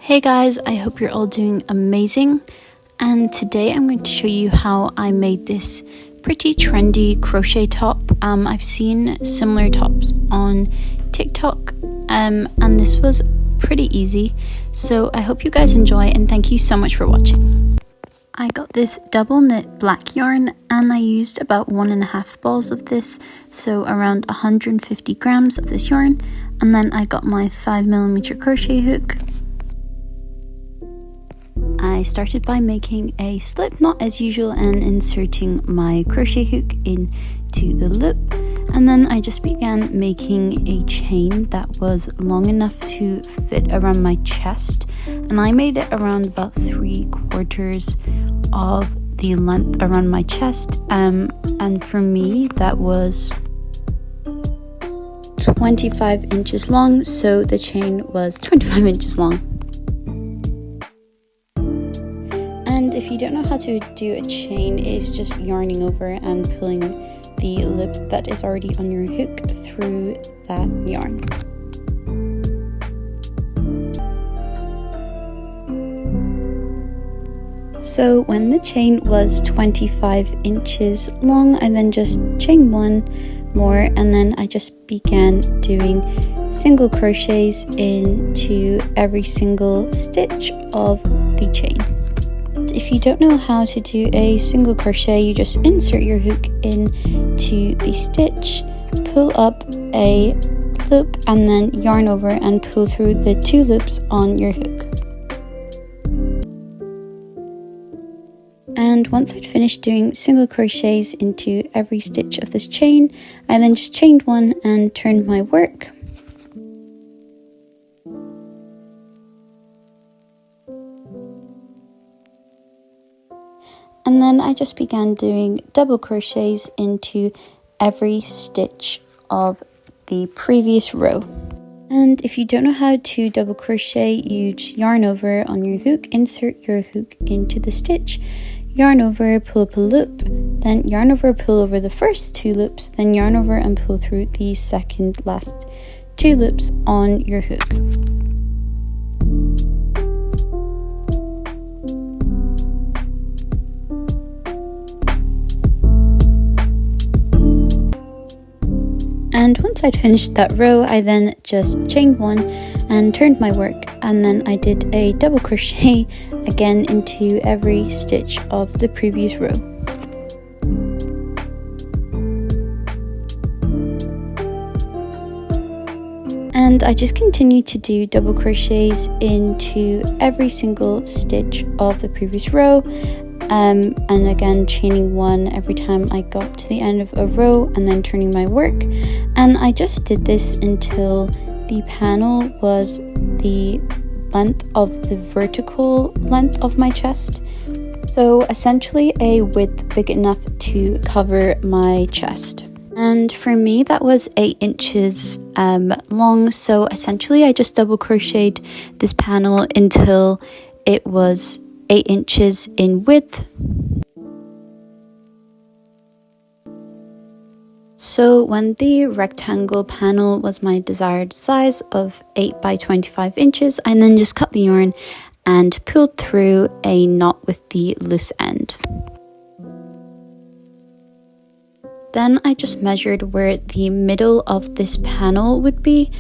Hey guys, I hope you're all doing amazing, and today I'm going to show you how I made this pretty trendy crochet top. I've seen similar tops on TikTok and this was pretty easy, so I hope you guys enjoy and thank you so much for watching. I got this double knit black yarn and I used about 1.5 balls of this, so around 150 grams of this yarn, and then I got my 5mm crochet hook. I started by making a slip knot as usual and inserting my crochet hook into the loop, and then I just began making a chain that was long enough to fit around my chest, and I made it around about 3/4 of the length around my chest, and for me that was 25 inches long, so the chain was 25 inches long. And if you don't know how to do a chain, it's just yarning over and pulling the loop that is already on your hook through that yarn. So when the chain was 25 inches long, I then just chained one more, and then I just began doing single crochets into every single stitch of the chain. If you don't know how to do a single crochet, you just insert your hook into the stitch, pull up a loop, and then yarn over and pull through the 2 loops on your hook. And once I'd finished doing single crochets into every stitch of this chain, I then just chained one and turned my work. And then I just began doing double crochets into every stitch of the previous row. And if you don't know how to double crochet, you just yarn over on your hook, insert your hook into the stitch, yarn over, pull up a loop, then yarn over, pull over the first 2 loops, then yarn over and pull through the last 2 loops on your hook. And once I'd finished that row, I then just chained one and turned my work, and then I did a double crochet again into every stitch of the previous row. And I just continued to do double crochets into every single stitch of the previous row. And again chaining one every time I got to the end of a row and then turning my work, and I just did this until the panel was the length of the vertical length of my chest, so essentially a width big enough to cover my chest. And for me that was 8 inches long, so essentially I just double crocheted this panel until it was 8 inches in width. So when the rectangle panel was my desired size of 8 by 25 inches, I then just cut the yarn and pulled through a knot with the loose end. Then I just measured where the middle of this panel would be.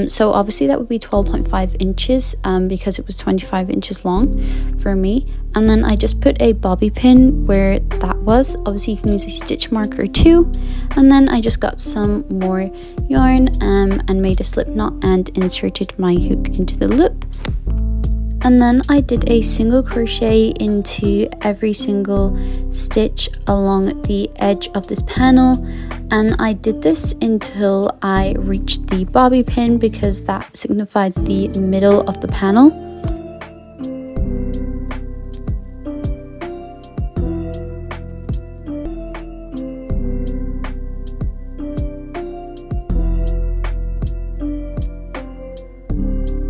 So obviously that would be 12.5 inches because it was 25 inches long for me. And then I just put a bobby pin where that was. Obviously you can use a stitch marker too. And then I just got some more yarn and made a slip knot and inserted my hook into the loop. And then I did a single crochet into every single stitch along the edge of this panel, and I did this until I reached the bobby pin because that signified the middle of the panel.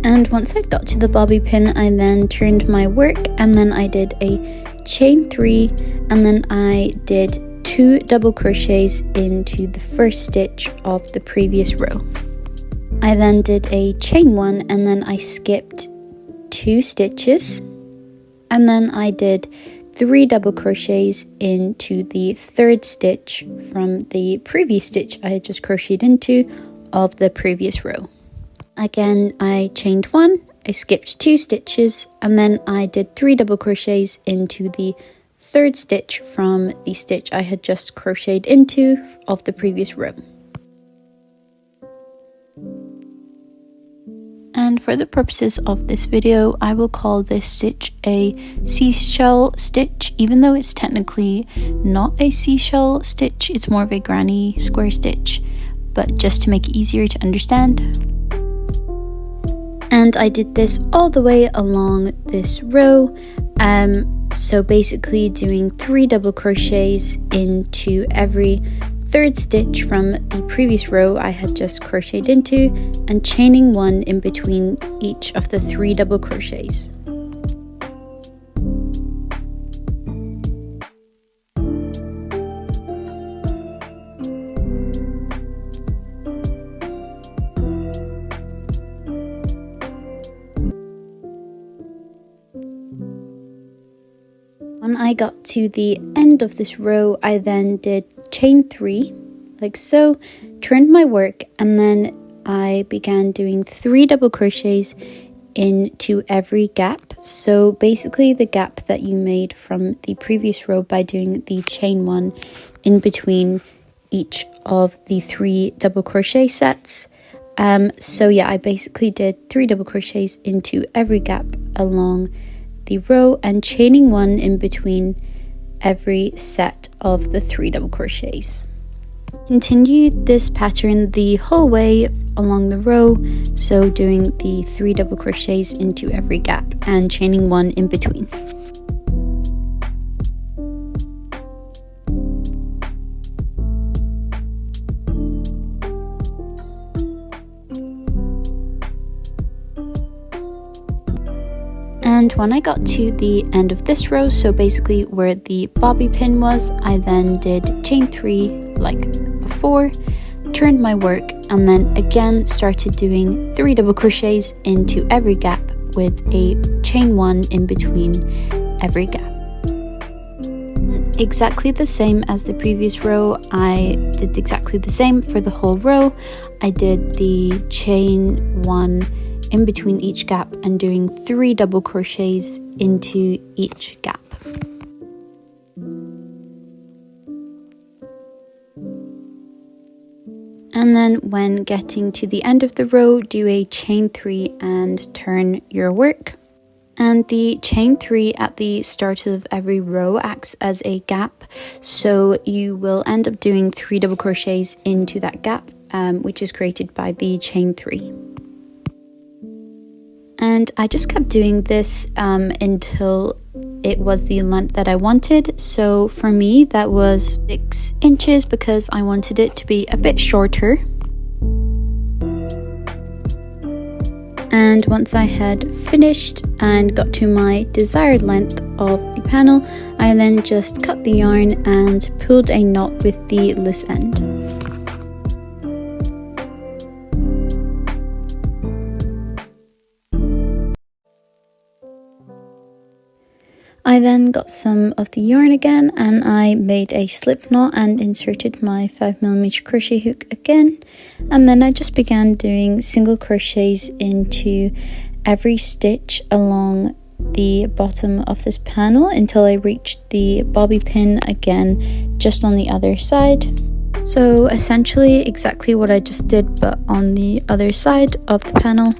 And once I got to the bobby pin, I then turned my work, and then I did a chain 3, and then I did 2 double crochets into the first stitch of the previous row. I then did a chain 1, and then I skipped 2 stitches, and then I did 3 double crochets into the 3rd stitch from the previous stitch I had just crocheted into of the previous row. Again, I chained 1, I skipped 2 stitches, and then I did 3 double crochets into the 3rd stitch from the stitch I had just crocheted into of the previous row. And for the purposes of this video, I will call this stitch a seashell stitch, even though it's technically not a seashell stitch, it's more of a granny square stitch, but just to make it easier to understand. And I did this all the way along this row, so basically doing 3 double crochets into every 3rd stitch from the previous row I had just crocheted into, and chaining 1 in between each of the 3 double crochets. When I got to the end of this row, I then did chain 3 like so, turned my work, and then I began doing 3 double crochets into every gap. So basically the gap that you made from the previous row by doing the chain 1 in between each of the 3 double crochet sets. So yeah, I basically did 3 double crochets into every gap along the row and chaining 1 in between every set of the 3 double crochets. Continued this pattern the whole way along the row, so doing the 3 double crochets into every gap and chaining 1 in between. And when I got to the end of this row, so basically where the bobby pin was, I then did chain 3 like before, turned my work, and then again started doing 3 double crochets into every gap with a chain 1 in between every gap. Exactly the same as the previous row, I did exactly the same for the whole row. I did the chain 1 in between each gap and doing 3 double crochets into each gap. And then when getting to the end of the row, do a chain 3 and turn your work. And the chain 3 at the start of every row acts as a gap, so you will end up doing 3 double crochets into that gap, which is created by the chain 3. And I just kept doing this until it was the length that I wanted. So for me, that was 6 inches because I wanted it to be a bit shorter. And once I had finished and got to my desired length of the panel, I then just cut the yarn and pulled a knot with the loose end. I then got some of the yarn again and I made a slip knot and inserted my 5mm crochet hook again, and then I just began doing single crochets into every stitch along the bottom of this panel until I reached the bobby pin again just on the other side. So essentially exactly what I just did but on the other side of the panel.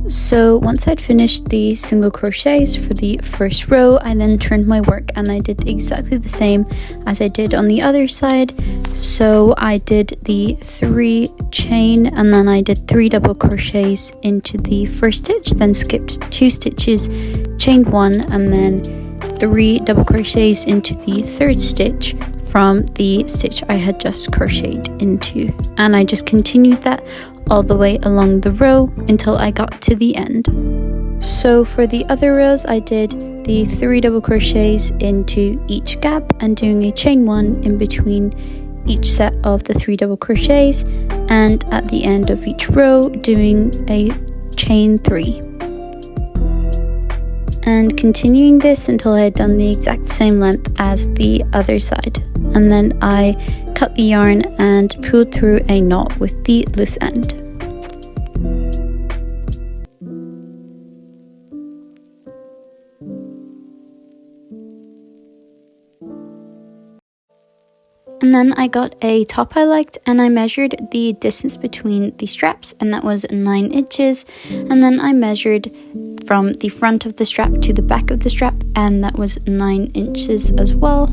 So once I'd finished the single crochets for the first row, I then turned my work and I did exactly the same as I did on the other side. So I did the 3 chain and then I did 3 double crochets into the first stitch, then skipped 2 stitches, chained 1, and then 3 double crochets into the 3rd stitch from the stitch I had just crocheted into, and I just continued that all the way along the row until I got to the end. So for the other rows, I did the 3 double crochets into each gap and doing a chain 1 in between each set of the 3 double crochets, and at the end of each row doing a chain 3. and continuing this until I had done the exact same length as the other side. And then I cut the yarn and pulled through a knot with the loose end. And then I got a top I liked, and I measured the distance between the straps, and that was 9 inches. And then I measured from the front of the strap to the back of the strap, and that was 9 inches as well.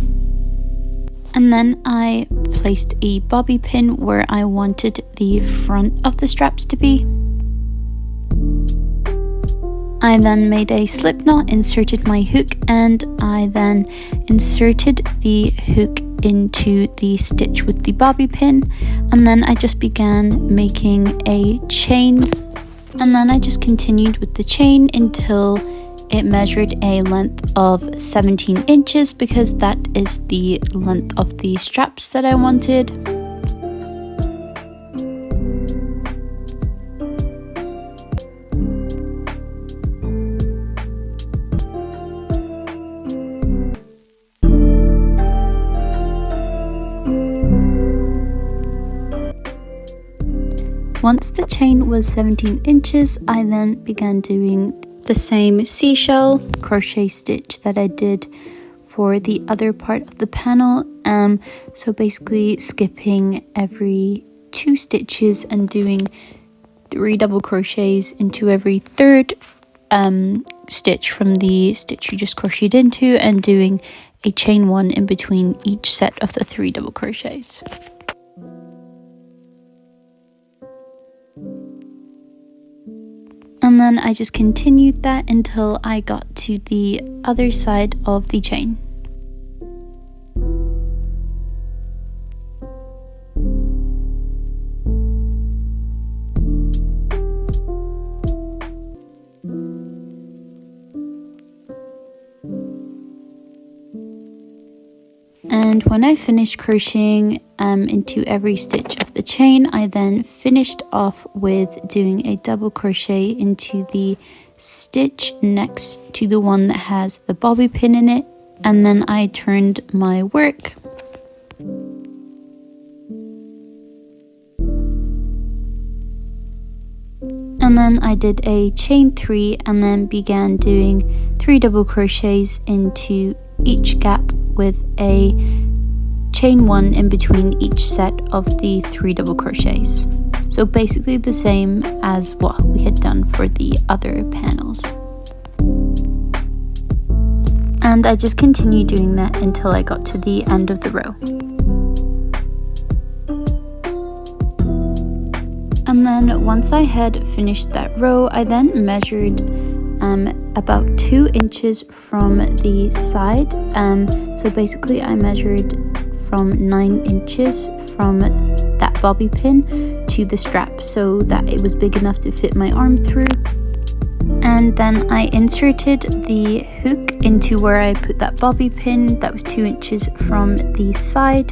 And then I placed a bobby pin where I wanted the front of the straps to be. I then made a slip knot, inserted my hook, and I then inserted the hook into the stitch with the bobby pin, and then I just began making a chain, and then I just continued with the chain until it measured a length of 17 inches because that is the length of the straps that I wanted. Once the chain was 17 inches, I then began doing the same seashell crochet stitch that I did for the other part of the panel. So basically skipping every 2 stitches and doing 3 double crochets into every 3rd stitch from the stitch you just crocheted into, and doing a chain 1 in between each set of the 3 double crochets. And then I just continued that until I got to the other side of the chain. And when I finished crocheting into every stitch of the chain, I then finished off with doing a double crochet into the stitch next to the one that has the bobby pin in it, and then I turned my work. And then I did a chain 3 and then began doing 3 double crochets into each gap with a chain 1 in between each set of the 3 double crochets. So basically the same as what we had done for the other panels. And I just continued doing that until I got to the end of the row. And then once I had finished that row, I then measured about 2 inches from the side. So basically I measured from 9 inches from that bobby pin to the strap so that it was big enough to fit my arm through. And then I inserted the hook into where I put that bobby pin that was 2 inches from the side,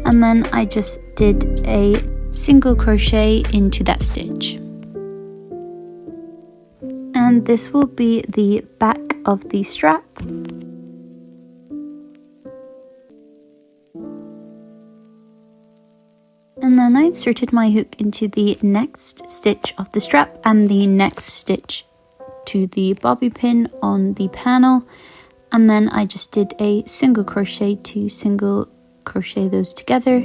and then I just did a single crochet into that stitch. And this will be the back of the strap. And then I inserted my hook into the next stitch of the strap and the next stitch to the bobby pin on the panel, and then I just did a single crochet to single crochet those together.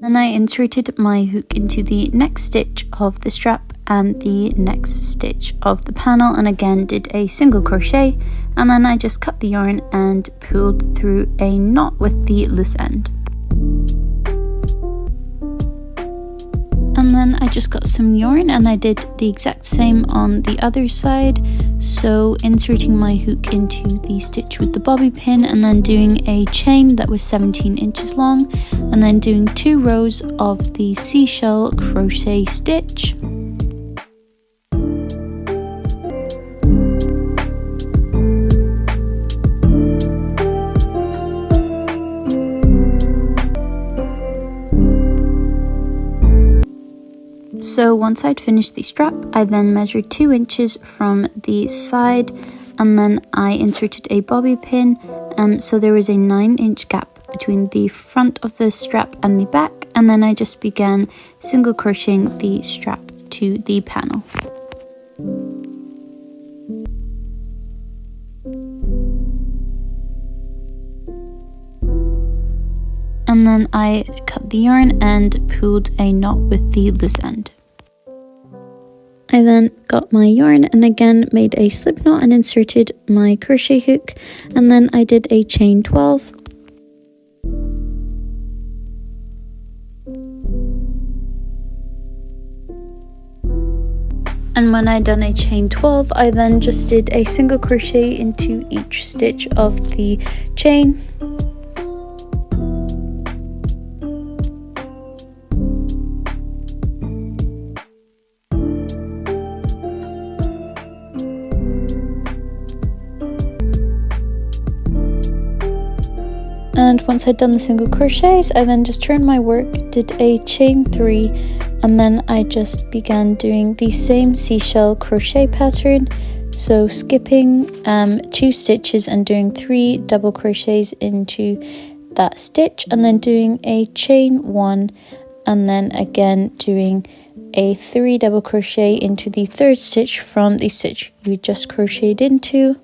Then I inserted my hook into the next stitch of the strap and the next stitch of the panel, and again did a single crochet, and then I just cut the yarn and pulled through a knot with the loose end. And then I just got some yarn and I did the exact same on the other side, so inserting my hook into the stitch with the bobby pin and then doing a chain that was 17 inches long, and then doing 2 rows of the seashell crochet stitch. So once I'd finished the strap, I then measured 2 inches from the side and then I inserted a bobby pin, so there was a 9-inch gap between the front of the strap and the back, and then I just began single crocheting the strap to the panel. And then I cut the yarn and pulled a knot with the loose end. I then got my yarn and again made a slip knot and inserted my crochet hook, and then I did a chain 12. And when I done a chain 12, I then just did a single crochet into each stitch of the chain. And once I'd done the single crochets, I then just turned my work, did a chain 3, and then I just began doing the same seashell crochet pattern, so skipping 2 stitches and doing 3 double crochets into that stitch, and then doing a chain 1, and then again doing a 3 double crochet into the 3rd stitch from the stitch you just crocheted into,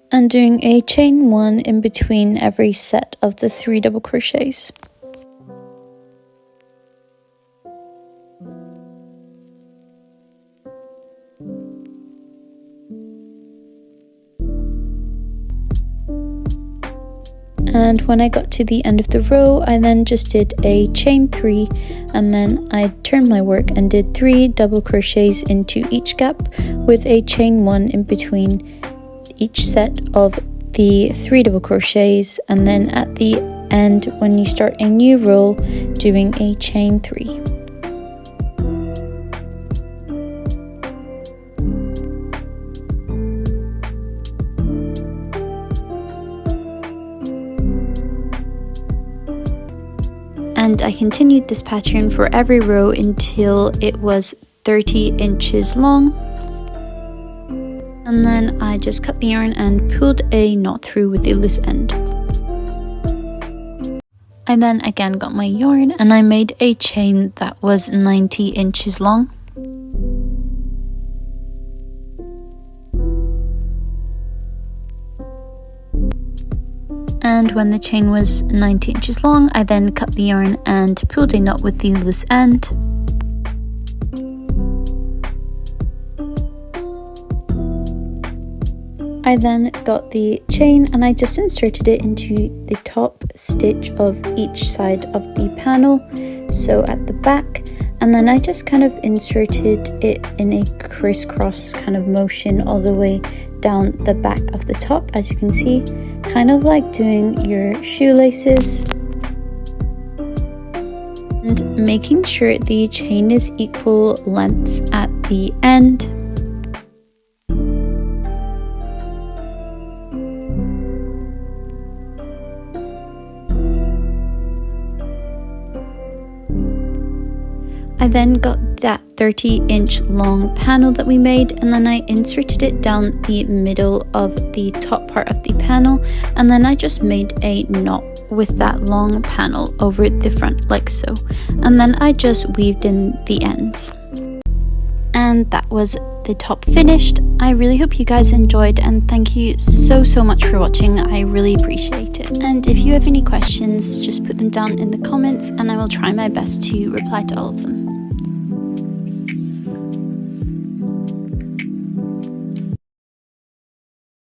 and doing a chain 1 in between every set of the 3 double crochets. And when I got to the end of the row, I then just did a chain 3, and then I turned my work and did 3 double crochets into each gap with a chain 1 in between each set of the 3 double crochets, and then at the end when you start a new row, doing a chain 3. And I continued this pattern for every row until it was 30 inches long. And then I just cut the yarn and pulled a knot through with the loose end. I then again got my yarn and I made a chain that was 90 inches long. And when the chain was 90 inches long, I then cut the yarn and pulled a knot with the loose end. I then got the chain and I just inserted it into the top stitch of each side of the panel, so at the back, and then I just kind of inserted it in a crisscross kind of motion all the way down the back of the top, as you can see, kind of like doing your shoelaces, and making sure the chain is equal lengths at the end. I then got that 30-inch long panel that we made, and then I inserted it down the middle of the top part of the panel, and then I just made a knot with that long panel over the front like so, and then I just weaved in the ends. And that was the top finished. I really hope you guys enjoyed, and thank you so much for watching. I really appreciate it. And if you have any questions, just put them down in the comments and I will try my best to reply to all of them.